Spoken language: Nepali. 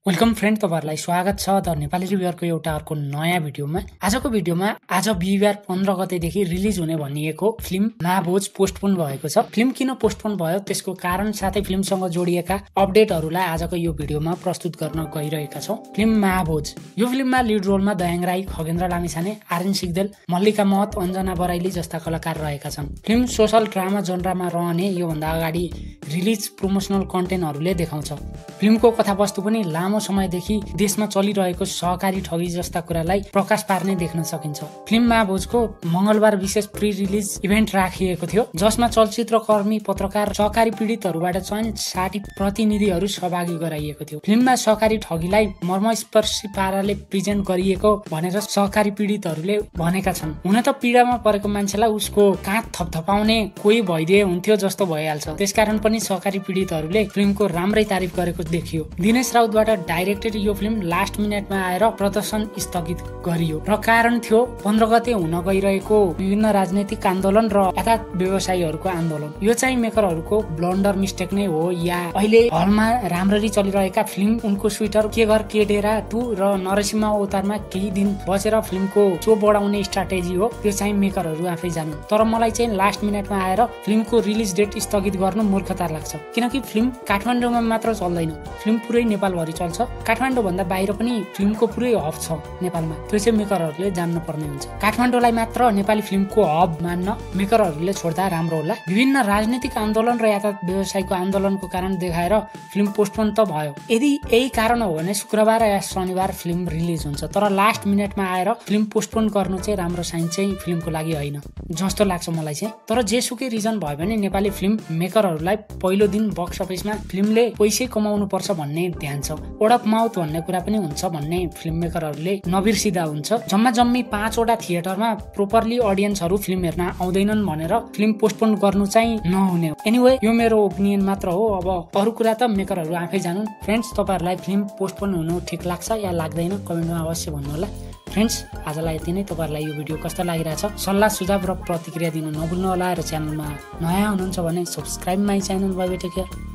वेलकम फ्रेन्ड, तपाईहरुलाई स्वागत छ द नेपाली रिभ्युअरको एउटा अर्को नयाँ भिडियोमा। आजको भिडियोमा आज बिहीबार 15 गतेदेखि रिलिज हुने भनिएको फिल्म महाभोज पोस्टपोन भएको छ। फिल्म किन पोस्टपोन भयो त्यसको कारण साथै फिल्मसँग जोडिएका अपडेटहरुलाई आजको यो भिडियोमा प्रस्तुत गर्न गइरहेका छौं। फिल्म महाभोज, यो फिल्ममा लिड रोलमा दयाङ राई, खगेन्द्र लामिछाने, आर्यन सिग्देल, मल्लिका महत, अञ्जना बराइली जस्ता कलाकार रहेका छन्। फिल्म सोशल ड्रामा जनरामा रहने यो भन्दा अगाडि रिलिज प्रोमोसनल कन्टेन्टहरुले देखाउँछ। फिल्मको कथावस्तु पनि लामो समयदेखि देशमा चलिरहेको सहकारी ठगी जस्ता कुरालाई प्रकाश पार्ने देख्न सकिन्छ। फिल्म महाभोजको मंगलबार विशेष प्री रिलिज इभेन्ट राखिएको थियो, जसमा चलचित्रकर्मी, पत्रकार, सहकारी पीडितहरुबाट चयनित 60 प्रतिनिधिहरु सहभागी गराइएको थियो। फिल्ममा सहकारी ठगीलाई मर्मस्पर्शी पाराले प्रेजेन्ट गरिएको भनेर सहकारी पीडितहरुले भनेका छन्। हुन त पीडामा परेको मान्छेलाई उसको काँध थपथपाउने कोही भइदिए हुन्थ्यो जस्तो भइहाल्छ। त्यसकारण पनि सहकारी पीडितहरुले फिल्मको राम्रै तारिफ गरेको देखियो। दिनेश राउतबाट डाइरेक्टेड यो फिल्म लास्ट मिनेटमा आएर प्रदर्शन स्थगित गरियो र कारण थियो 15 गते हुन गइरहेको विभिन्न राजनीतिक आन्दोलन र यथार्थ व्यवसायीहरूको आन्दोलन। यो चाहिँ मेकरहरूको ब्लन्डर मिस्टेक नै हो या अहिले हलमा राम्ररी चलिरहेका फिल्म उनको स्वेटर, के घर के डेरा 2 र नरसिंह अवतारमा केही दिन बसेर फिल्मको शो बढाउने स्ट्राटेजी हो, त्यो चाहिँ मेकरहरू आफै जानु। तर मलाई चाहिँ लास्ट मिनेटमा आएर फिल्मको रिलिज डेट स्थगित गर्नु मूर्खता लाग्छ, किनकि फिल्म काठमाडौँमा मात्र चल्दैन, फिल्म पुरै नेपालभरि चल्छ। काठमाडौँ भन्दा बाहिर पनि फिल्मको पुरै हब छ नेपालमा, त्यो चाहिँ मेकरहरूले जान्नु पर्ने हुन्छ। काठमाडौँलाई मात्र नेपाली फिल्मको हब मान्न मेकरहरूले छोड्दा राम्रो होला। विभिन्न राजनीतिक आन्दोलन र यातायात व्यवसायको आन्दोलनको कारण देखाएर फिल्म पोस्टपोन त भयो। यदि यही कारण हो भने शुक्रबार या शनिबार फिल्म रिलिज हुन्छ, तर लास्ट मिनेटमा आएर फिल्म पोस्टपोन गर्नु चाहिँ राम्रो साइन चाहिँ फिल्मको लागि होइन जस्तो लाग्छ मलाई चाहिँ। तर जेसुकै रिजन भयो भने नेपाली फिल्म मेकरहरूलाई पहिलो दिन बक्स अफिसमा फिल्मले पैसै कमाउनु पर्छ भन्ने ध्यान छ। वर्ड अफ माउथ भन्ने कुरा पनि हुन्छ भन्ने फिल्म मेकरहरूले नबिर्सिदा हुन्छ। जम्मी 5 वटा थिएटरमा प्रोपरली अडियन्सहरू फिल्म हेर्न आउँदैनन् भनेर फिल्म पोस्टपोन गर्नु चाहिँ नहुने। एनीवे, यो मेरो ओपिनियन मात्र हो। अब अरू कुरा त मेकरहरू आफै जानुन्। फ्रेन्ड्स, तपाईहरुलाई फिल्म पोस्टपोन हुनु ठिक लाग्छ या लाग्दैन कमेन्टमा अवश्य भन्नु होला। फ्रेन्ड्स, आजलाई यति नै। तपाईहरुलाई यो भिडियो कस्तो लागिरहेछ सल्लाह सुझाव र प्रतिक्रिया दिनु नभुल्नु होला र च्यानलमा नयाँ हुनुहुन्छ भने subscribe my channel. Bye bye, take care.